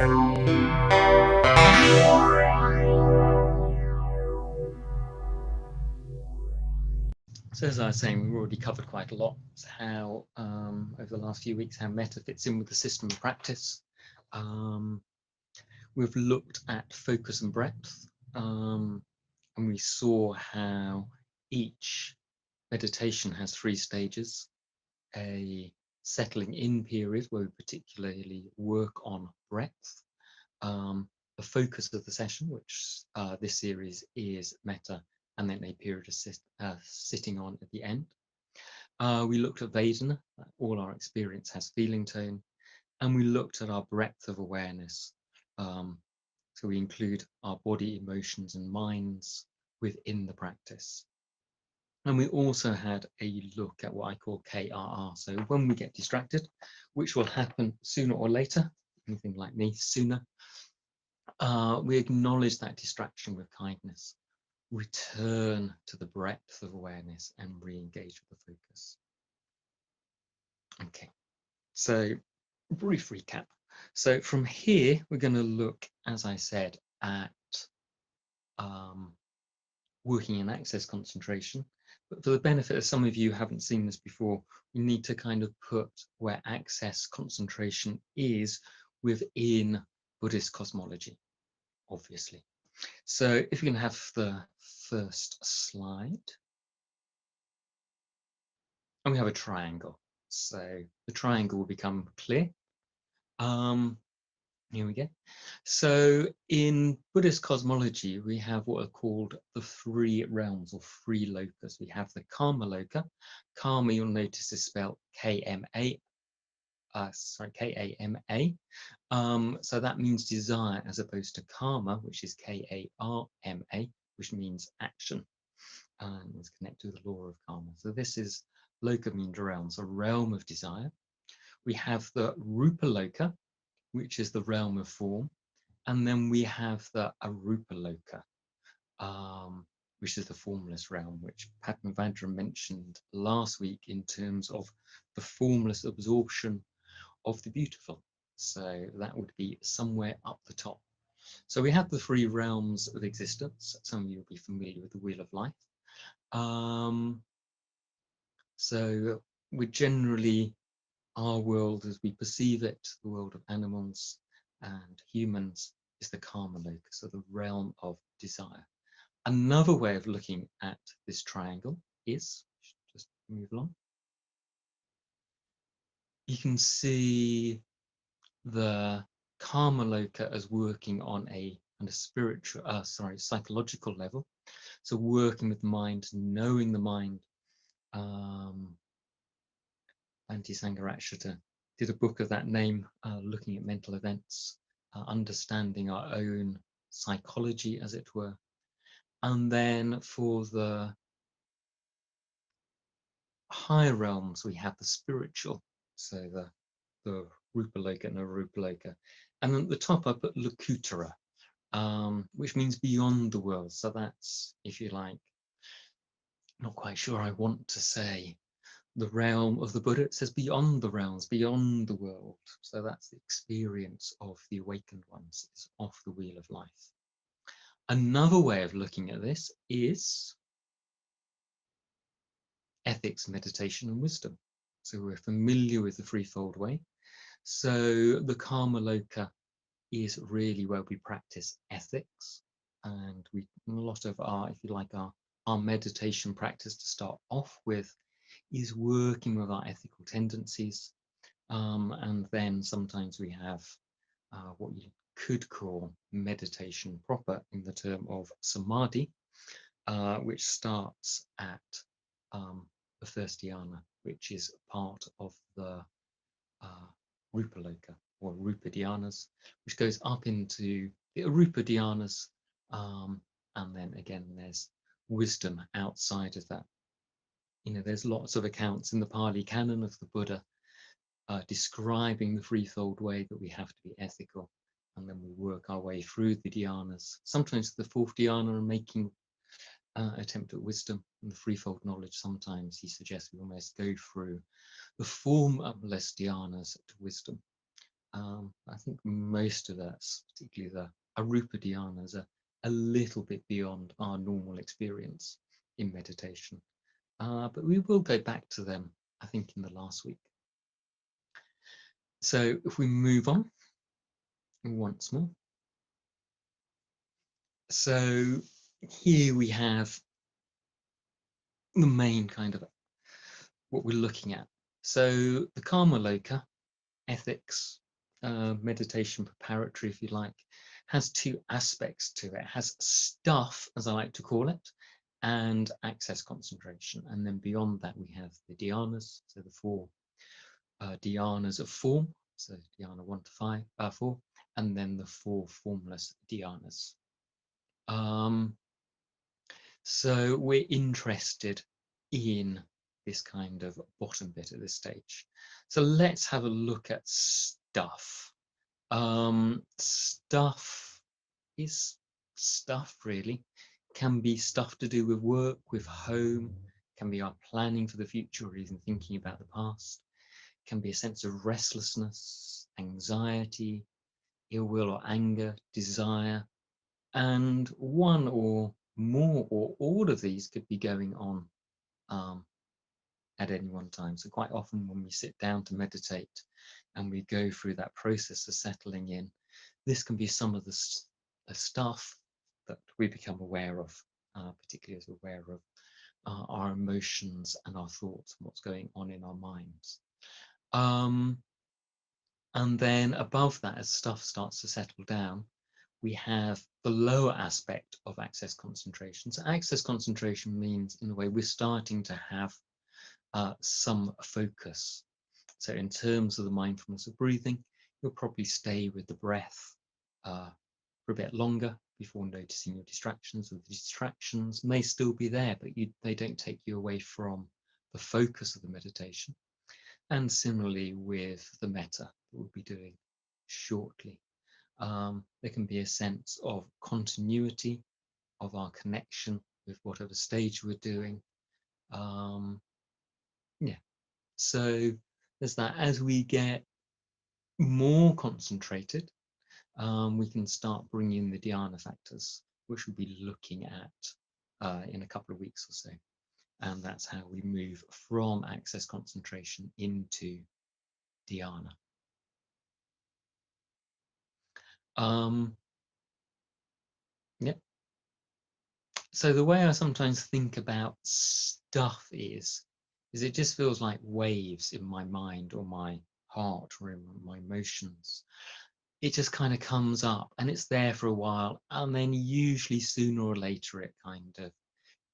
So as I was saying, we've already covered quite a lot how over the last few weeks how metta fits in with the system of practice. We've looked at focus and breadth, and we saw how each meditation has 3 stages: a settling in period where we particularly work on breadth, the focus of the session, which this series is metta, and then a period of sitting on at the end. We looked at Vedana, all our experience has feeling tone, and we looked at our breadth of awareness. So we include our body, emotions, and minds within the practice. And we also had a look at what I call KRR. So when we get distracted, which will happen sooner or later, anything like me, sooner, we acknowledge that distraction with kindness, return to the breadth of awareness, and re-engage with the focus. Okay, so brief recap. So from here, we're going to look, as I said, at working in access concentration. But for the benefit of some of you who haven't seen this before, we need to kind of put where access concentration is within Buddhist cosmology, obviously. So if you can have the first slide. And we have a triangle. So the triangle will become clear. Here we go. So in Buddhist cosmology, we have what are called the 3 realms or 3 lokas. We have the Kama Loka. Kama, you'll notice, is spelled K-A-M-A. So that means desire, as opposed to karma, which is K-A-R-M-A, which means action, and is connected to the law of karma. So this is Loka, means realms, a realm of desire. We have the Rupa Loka, which is the realm of form, and then we have the Arupa Loka, which is the formless realm, which Padmavajra mentioned last week in terms of the formless absorption of the beautiful. So that would be somewhere up the top. So we have the 3 realms of existence. Some of you will be familiar with the Wheel of Life. So we're generally, our world as we perceive it, the world of animals and humans, is the Kama Loka, so the realm of desire. Another way of looking at this triangle is, just move along, you can see the Kama Loka as working on a spiritual, psychological level. So working with the mind, knowing the mind. Bhante Sangharakshita did a book of that name, looking at mental events, understanding our own psychology, as it were. And then for the higher realms, we have the spiritual, so the Rupa Loka and Arupa Loka. And at the top I put Lokutara, which means beyond the world. So that's, if you like, not quite sure I want to say the realm of the Buddha. It says beyond the realms, beyond the world. So that's the experience of the awakened ones. It's off the wheel of life. Another way of looking at this is ethics, meditation, and wisdom. So we're familiar with the threefold way. So the Kama Loka is really where we practice ethics, and a lot of our, if you like, our meditation practice to start off with is working with our ethical tendencies, and then sometimes we have what you could call meditation proper in the term of samadhi, which starts at the first dhyana, which is part of the Rupa Loka or Rupa Dhyanas, which goes up into the Arupa Dhyanas, and then again there's wisdom outside of that. You know, there's lots of accounts in the Pali Canon of the Buddha describing the threefold way that we have to be ethical, and then we work our way through the dhyanas. Sometimes the 4th dhyana and making attempt at wisdom, and the threefold knowledge. Sometimes he suggests we almost go through the formless dhyanas to wisdom. I think most of us, particularly the Arupa dhyanas, are a little bit beyond our normal experience in meditation. But we will go back to them, I think, in the last week. So if we move on once more. So here we have the main kind of what we're looking at. So the Karma Loka, ethics, meditation preparatory, if you like, has two aspects to it. It has stuff, as I like to call it, and access concentration. And then beyond that, we have the dhyanas, so the four dhyanas of form, so dhyana 1 to 5, 4, and then the four formless dhyanas. So we're interested in this kind of bottom bit at this stage. So let's have a look at stuff. Stuff is stuff, really. Can be stuff to do with work, with home, can be our planning for the future or even thinking about the past. Can be a sense of restlessness, anxiety, ill will or anger, desire, and one or more or all of these could be going on at any one time. So quite often when we sit down to meditate and we go through that process of settling in, this can be some of the stuff that we become aware of, particularly as we're aware of our emotions and our thoughts and what's going on in our minds. And then above that, as stuff starts to settle down, we have the lower aspect of access concentration. So access concentration means, in a way, we're starting to have some focus. So in terms of the mindfulness of breathing, you'll probably stay with the breath for a bit longer before noticing your distractions. Or the distractions may still be there, but they don't take you away from the focus of the meditation. And similarly with the metta that we'll be doing shortly. There can be a sense of continuity of our connection with whatever stage we're doing. Yeah, so there's that. As we get more concentrated, we can start bringing the dhyana factors, which we'll be looking at in a couple of weeks or so. And that's how we move from access concentration into dhyana. Yeah. So the way I sometimes think about stuff is it just feels like waves in my mind or my heart or in my emotions. It just kind of comes up and it's there for a while, and then usually sooner or later it kind of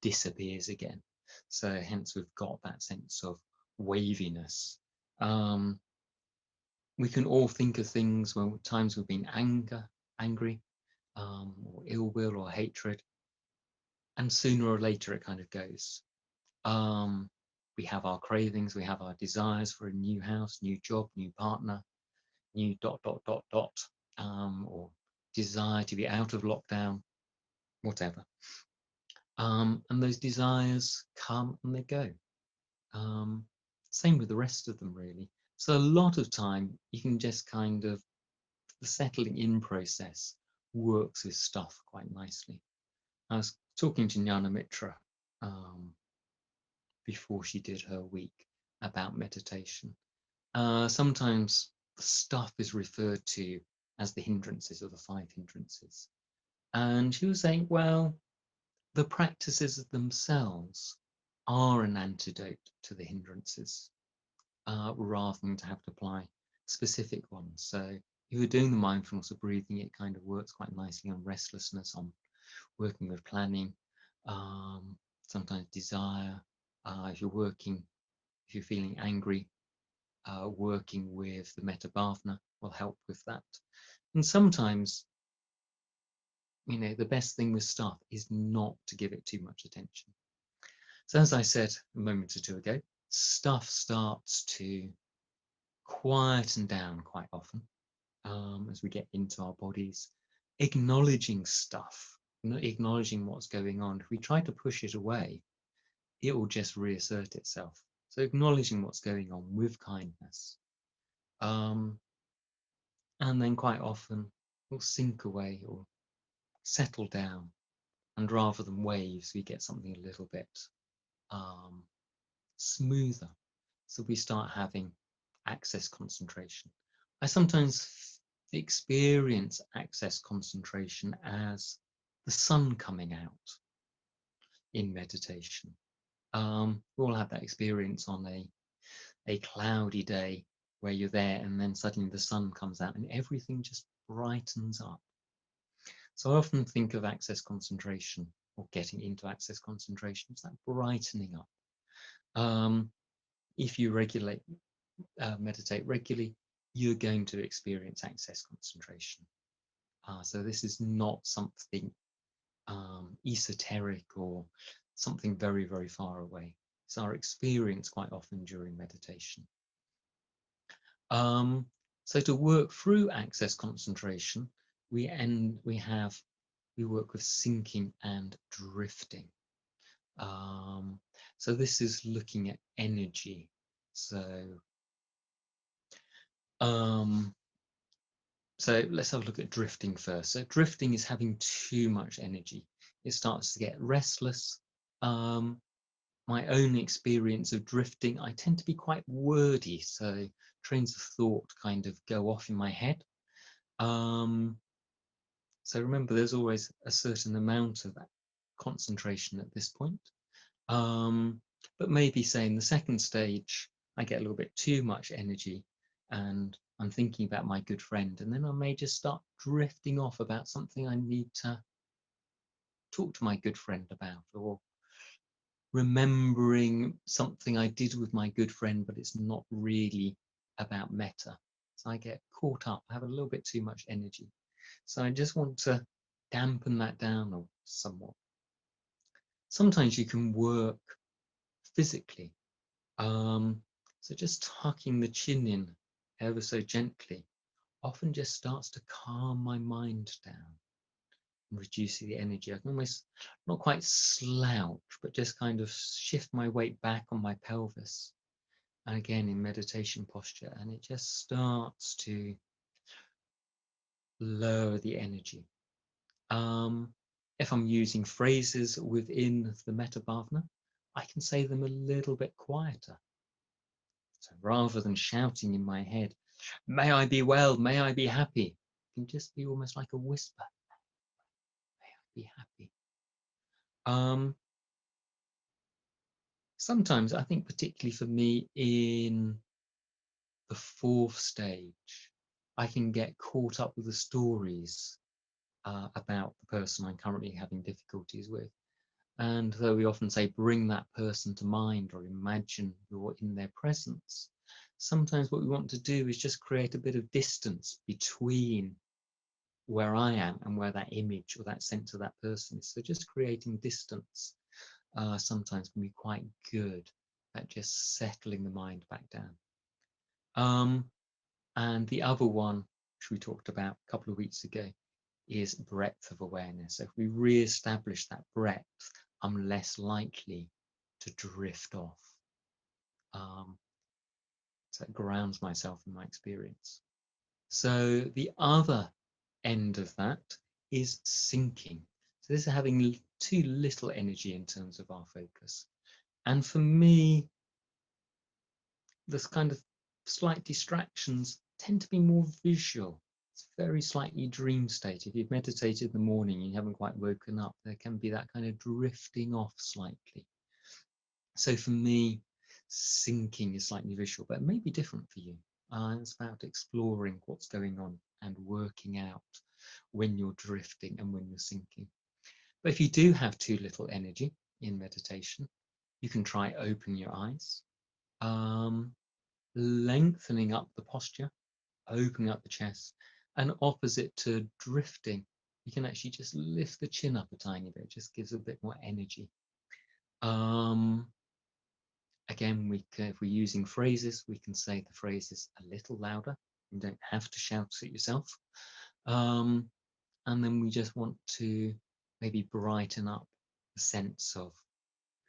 disappears again. So hence we've got that sense of waviness. We can all think of things when times we've been angry, or ill will or hatred, and sooner or later it kind of goes. We have our cravings, we have our desires for a new house, new job, new partner, new ... or desire to be out of lockdown, whatever. And those desires come and they go. Same with the rest of them, really. So a lot of time you can just kind of, the settling in process works with stuff quite nicely. I was talking to Jnana Mitra before she did her week about meditation. Sometimes stuff is referred to as the hindrances or the 5 hindrances. And she was saying, well, the practices themselves are an antidote to the hindrances, rather than to have to apply specific ones. So if you're doing the mindfulness of breathing, it kind of works quite nicely on restlessness, on working with planning, sometimes desire. If you're feeling angry, working with the Mettā Bhavana will help with that. And sometimes, the best thing with stuff is not to give it too much attention. So as I said a moment or two ago, stuff starts to quieten down quite often as we get into our bodies, acknowledging stuff, acknowledging what's going on. If we try to push it away, it will just reassert itself. So acknowledging what's going on with kindness. and then quite often we'll sink away or settle down. And rather than waves, we get something a little bit um, smoother. So we start having access concentration. I sometimes experience access concentration as the sun coming out in meditation. We all have that experience on a cloudy day where you're there and then suddenly the sun comes out and everything just brightens up. So I often think of access concentration or getting into access concentration as that brightening up. If you meditate regularly, you're going to experience access concentration. So this is not something esoteric or something very, very far away. It's our experience quite often during meditation. So to work through access concentration, we work with sinking and drifting. So this is looking at energy. So let's have a look at drifting first. So drifting is having too much energy. It starts to get restless. My own experience of drifting, I tend to be quite wordy, so trains of thought kind of go off in my head. So remember, there's always a certain amount of that concentration at this point. But maybe say in the second stage, I get a little bit too much energy and I'm thinking about my good friend, and then I may just start drifting off about something I need to talk to my good friend about, or remembering something I did with my good friend, but it's not really about metta. So I get caught up, I have a little bit too much energy. So I just want to dampen that down somewhat. Sometimes you can work physically. So just tucking the chin in ever so gently often just starts to calm my mind down and reducing the energy. I can almost not quite slouch, but just kind of shift my weight back on my pelvis. And again, in meditation posture, and it just starts to lower the energy. If I'm using phrases within the Mettā Bhavana, I can say them a little bit quieter. So rather than shouting in my head, may I be well, may I be happy, it can just be almost like a whisper, may I be happy. Sometimes I think particularly for me in the fourth stage, I can get caught up with the stories about the person I'm currently having difficulties with. And though we often say bring that person to mind or imagine you're in their presence, sometimes what we want to do is just create a bit of distance between where I am and where that image or that sense of that person is. So just creating distance sometimes can be quite good at just settling the mind back down. And the other one, which we talked about a couple of weeks ago, is breadth of awareness. So if we re-establish that breadth, I'm less likely to drift off. So it grounds myself in my experience. So the other end of that is sinking. So this is having too little energy in terms of our focus. And for me, this kind of slight distractions tend to be more visual. It's very slightly dream state. If you've meditated in the morning and you haven't quite woken up, there can be that kind of drifting off slightly. So for me, sinking is slightly visual, but it may be different for you. It's about exploring what's going on and working out when you're drifting and when you're sinking. But if you do have too little energy in meditation, you can try open your eyes, lengthening up the posture, opening up the chest, and opposite to drifting, you can actually just lift the chin up a tiny bit. It just gives a bit more energy. Again, if we're using phrases, we can say the phrases a little louder. You don't have to shout at yourself. And then we just want to maybe brighten up the sense of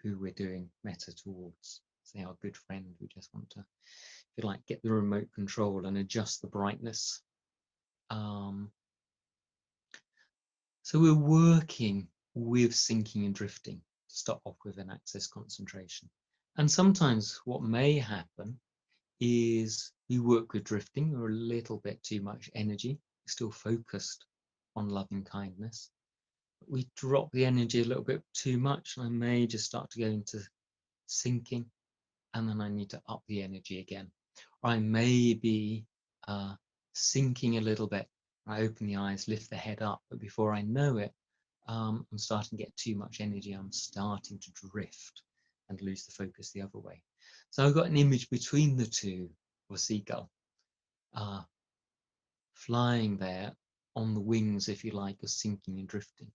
who we're doing metta towards. Say our good friend, we just want to, if you like, get the remote control and adjust the brightness Um, so we're working with sinking and drifting to start off with an access concentration. And sometimes what may happen is we work with drifting or a little bit too much energy, still focused on loving kindness. But we drop the energy a little bit too much, and I may just start to go into sinking, and then I need to up the energy again. Or I may be sinking a little bit. I open the eyes, lift the head up, but before I know it, I'm starting to get too much energy. I'm starting to drift and lose the focus the other way. So I've got an image between the two of a seagull uh, flying there on the wings, if you like, of sinking and drifting.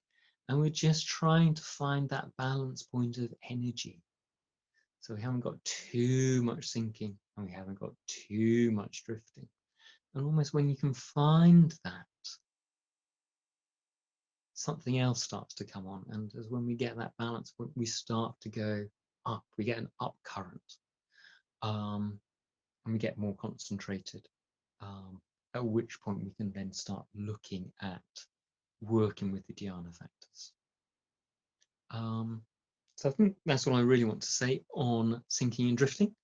And we're just trying to find that balance point of energy. So we haven't got too much sinking and we haven't got too much drifting. And almost when you can find that, something else starts to come on. And as when we get that balance point, we start to go up. We get an up current, and we get more concentrated. At which point we can then start looking at working with the dhyana factors. So I think that's what I really want to say on sinking and drifting.